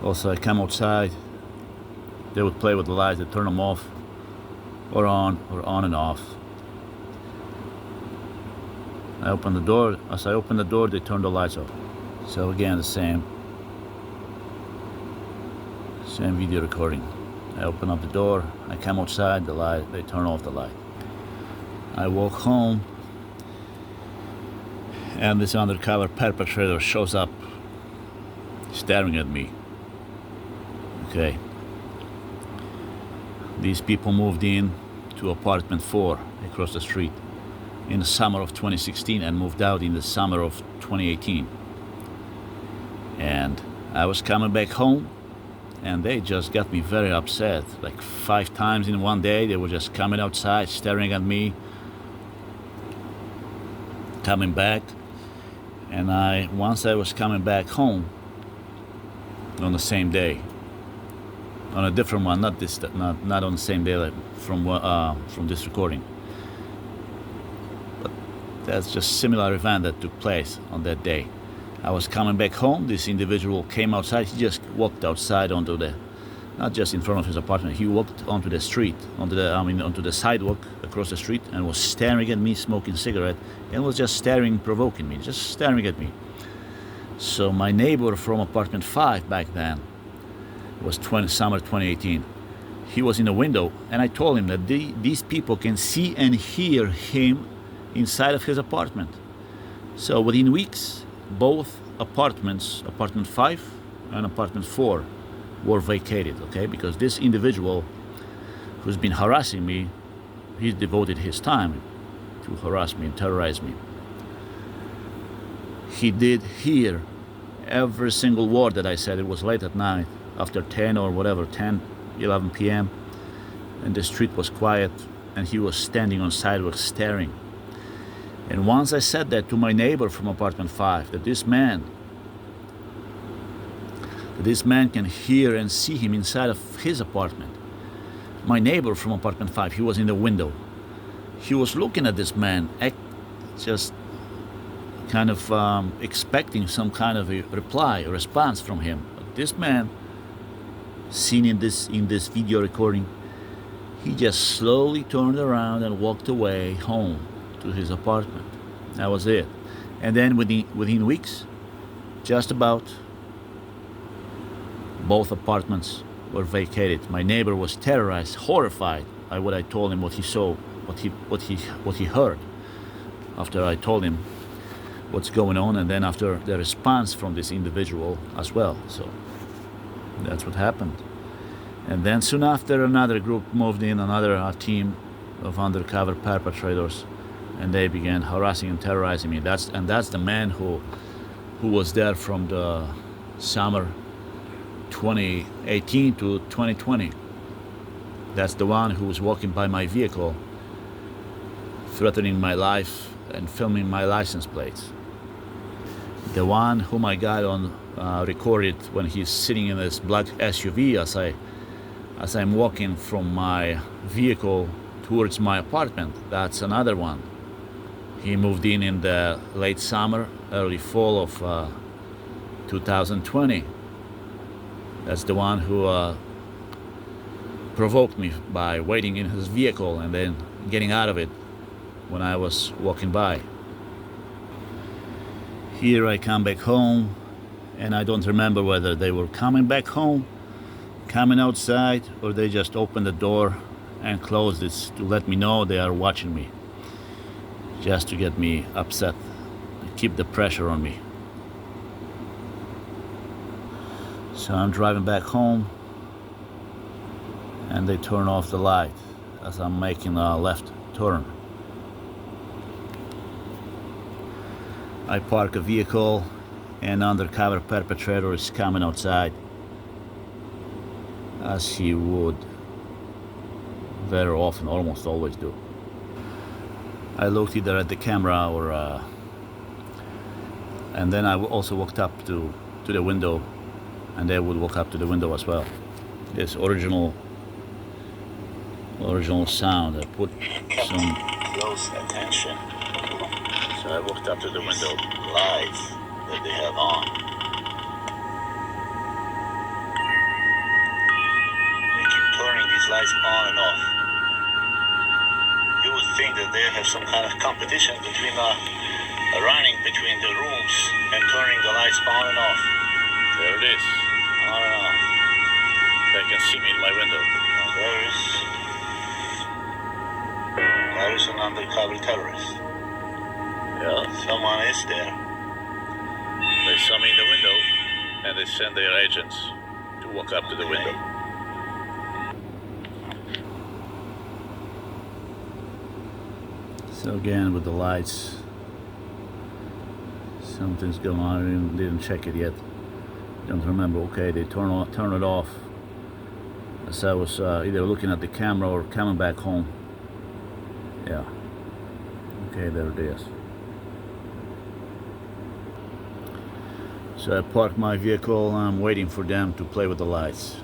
Also, I come outside, they would play with the lights, they turn them off or on and off. I open the door. As I open the door, they turn the lights off. So again, the same video recording. I open up the door, I come outside, the light, they turn off the light. I walk home, and this undercover perpetrator shows up, staring at me. Okay. These people moved in to apartment 4 across the street in the summer of 2016 and moved out in the summer of 2018. And I was coming back home, and they just got me very upset. Like 5 times in one day, they were just coming outside, staring at me, coming back. And once I was coming back home on the same day, on a different one, not on the same day, like from this recording. But that's just similar event that took place on that day. I was coming back home. This individual came outside. He just walked outside onto the, not just in front of his apartment. He walked onto the street, onto the sidewalk across the street, and was staring at me, smoking a cigarette, and was just staring, provoking me, just staring at me. So my neighbor from apartment 5 back then, was summer 2018. He was in the window, and I told him that these people can see and hear him inside of his apartment. So within weeks, both apartments, apartment 5 and apartment 4, were vacated, okay? Because this individual who's been harassing me, he's devoted his time to harass me and terrorize me. He did hear every single word that I said. It was late at night, after 10 or whatever, 10, 11 p.m. and the street was quiet, and he was standing on sidewalk staring. And once I said that to my neighbor from apartment 5, that this man can hear and see him inside of his apartment. My neighbor from apartment 5, he was in the window. He was looking at this man, just kind of expecting some kind of a reply or response from him. But this man, seen in this video recording, he just slowly turned around and walked away home to his apartment. That was it. And then within weeks, just about, both apartments were vacated. My neighbor was terrorized, horrified by what I told him, what he saw, what he heard, after I told him what's going on, and then after the response from this individual as well. So that's what happened. And then soon after, another group moved in, another team of undercover perpetrators, and they began harassing and terrorizing me. That's the man who was there from the summer 2018 to 2020. That's the one who was walking by my vehicle, threatening my life and filming my license plates. The one whom I got on recorded when he's sitting in this black SUV as I'm walking from my vehicle towards my apartment. That's another one. He moved in the late summer, early fall of 2020. That's the one who provoked me by waiting in his vehicle and then getting out of it when I was walking by. Here I come back home, and I don't remember whether they were coming back home, coming outside, or they just opened the door and closed it to let me know they are watching me, just to get me upset, keep the pressure on me. So I'm driving back home, and they turn off the light as I'm making a left turn. I park a vehicle, and undercover perpetrator is coming outside, as he would very often, almost always do. I looked either at the camera or and then I also walked up to the window, and they would walk up to the window as well. This original sound. I put some close attention. So I walked up to the window, lights that they have on. these lights on and off. You would think that they have some kind of competition between running between the rooms and turning the lights on and off. There it is, on and off. They can see me in my window. There is an undercover terrorist. Yeah, someone is there. They saw me in the window, and they sent their agents to walk up to the window. So again, with the lights, something's going on. I didn't check it yet. Don't remember. Okay, they turn it off. As I was either looking at the camera or coming back home. Yeah. Okay, there it is. So I parked my vehicle. I'm waiting for them to play with the lights.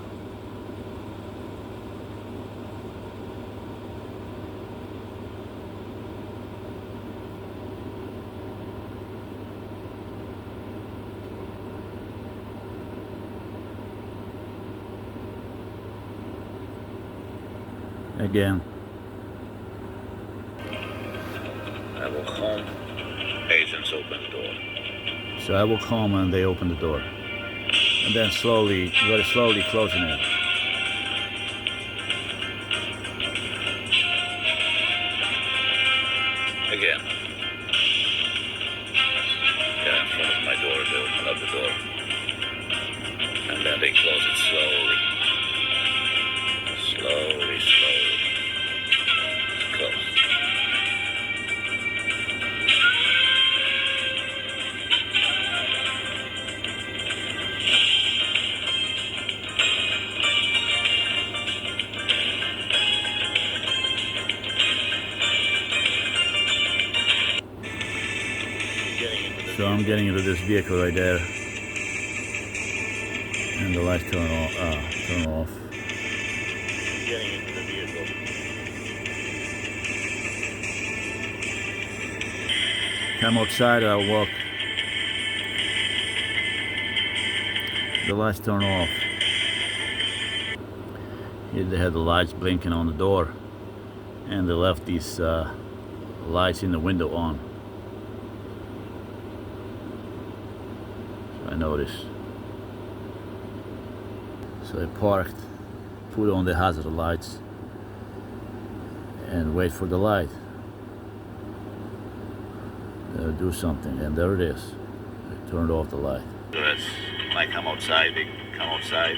Again, I walk home, agents open the door. So I walk home and they open the door. And then slowly, very slowly closing it. Again. They're in front of my door, they open up the door. And then they close it slowly. Slowly, slowly. It's closed. So I'm getting into this vehicle right there, and the lights turn off. Getting into the vehicle. Come outside, I'll walk. The lights turn off. Here they had the lights blinking on the door, and they left these lights in the window on. I noticed. So I parked, put on the hazard lights, and wait for the light. Do something, and there it is. I turned off the light. When I come outside, they come outside,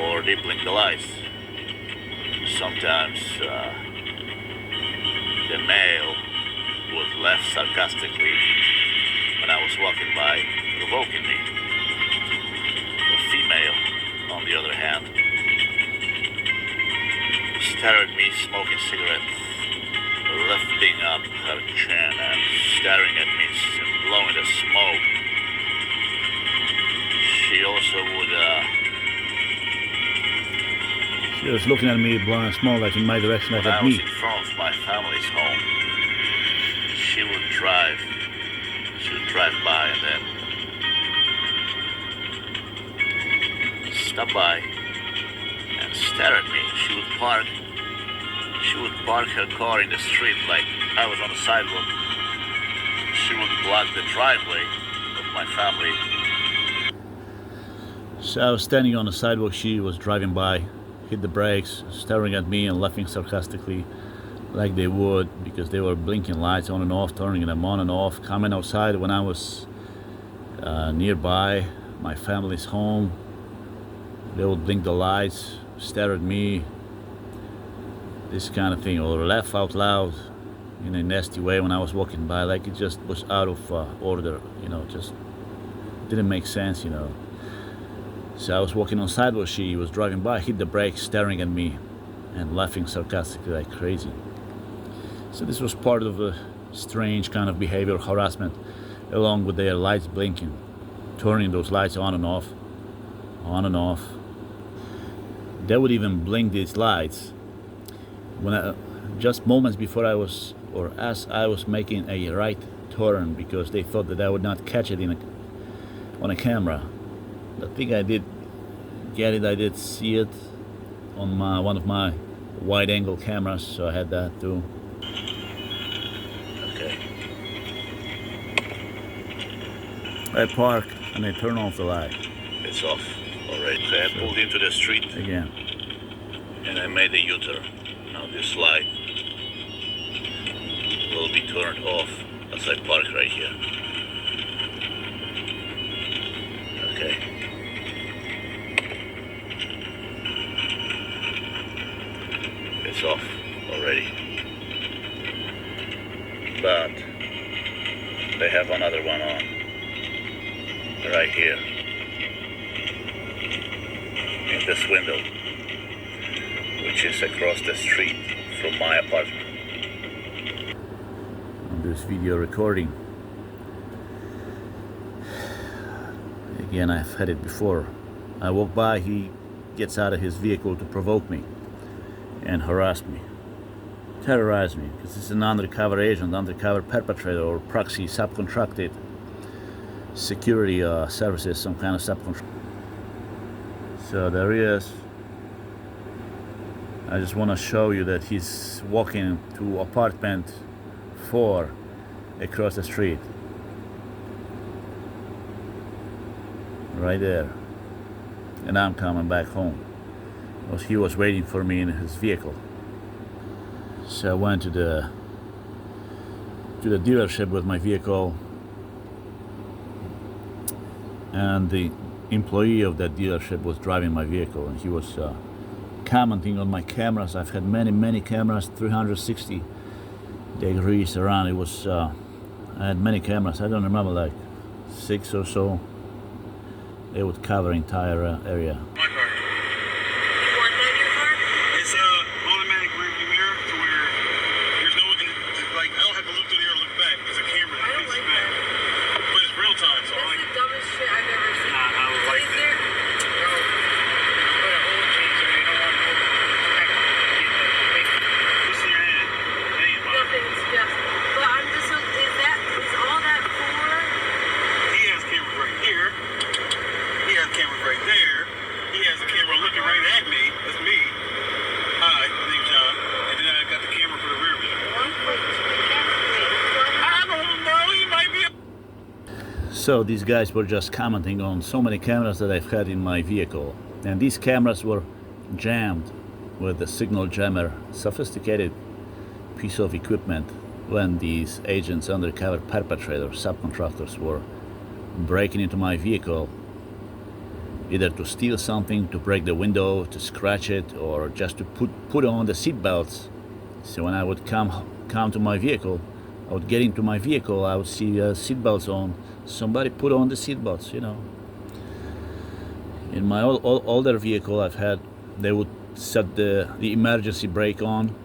or they blink the lights. Sometimes the male would laugh sarcastically when I was walking by, provoking me. The female, on the other hand, stared at me smoking cigarettes, lifting up her chin and staring at me and blowing the smoke. She also would she was looking at me, blowing smoke like in my direction, like at me. When I was in front of my family's home, she would drive by and then stop by and stare at me. She would park her car in the street like I was on the sidewalk. She would block the driveway of my family. So I was standing on the sidewalk, she was driving by, hit the brakes, staring at me and laughing sarcastically like they would, because they were blinking lights on and off, turning them on and off, coming outside when I was nearby my family's home. They would blink the lights, stare at me, this kind of thing, or laugh out loud in a nasty way when I was walking by, like it just was out of order, just didn't make sense, So I was walking on the sidewalk, she was driving by, hit the brakes, staring at me and laughing sarcastically like crazy. So this was part of a strange kind of behavioral harassment, along with their lights blinking, turning those lights on and off, on and off. They would even blink these lights when just moments before as I was making a right turn, because they thought that I would not catch it on a camera. I think I did get it, I did see it on one of my wide-angle cameras, so I had that too. Okay. I park and I turn off the light. It's off already. So I pulled into the street again, and I made a U-turn. Now this light will be turned off as I park right here. Okay. It's off already. But they have another one on right here in this window, which is across the street from my apartment. On this video recording, again, I've had it before. I walk by, he gets out of his vehicle to provoke me and harass me, terrorize me, because this is an undercover agent, undercover perpetrator, or proxy subcontracted security services, some kind of subcontract. So there he is. I just want to show you that he's walking to apartment 4 across the street. Right there. And I'm coming back home, because he was waiting for me in his vehicle. So I went to the dealership with my vehicle, and the employee of that dealership was driving my vehicle, and he was commenting on my cameras. I've had many cameras, 360 degrees around. It was I had many cameras. I don't remember, like 6 or so. They would cover entire area. My car. You want that in your car? It's automatic rearview mirror to where there's no looking, like, I don't have to look through there or look back. There's a camera that faces back. But it's real time, so That's the dumbest shit I've ever seen. Nah, I would like Is that. there? No. Put an oil change in there. You don't want to what's in your hand? Hey, Nothing. It's just. But I'm just. Is all that for? he has cameras right here. He has cameras right there. He has a camera looking right at me. That's me. Hi, my name's John. And then I got the camera for the rear view. 1.2 I don't know. He might be. So these guys were just commenting on so many cameras that I've had in my vehicle, and these cameras were jammed with a signal jammer, sophisticated piece of equipment, when these agents, undercover perpetrators, subcontractors, were breaking into my vehicle, either to steal something, to break the window, to scratch it, or just to put on the seat belts. So when I would come to my vehicle, I would get into my vehicle, I would see seat belts on. Somebody put on the seat belts, you know. In my older vehicle, they would set the emergency brake on,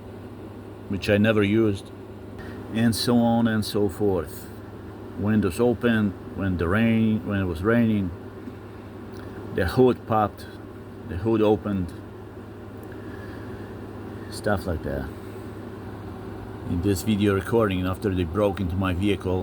which I never used, and so on and so forth. Windows open when it was raining. The hood popped, the hood opened, stuff like that. In this video recording, after they broke into my vehicle,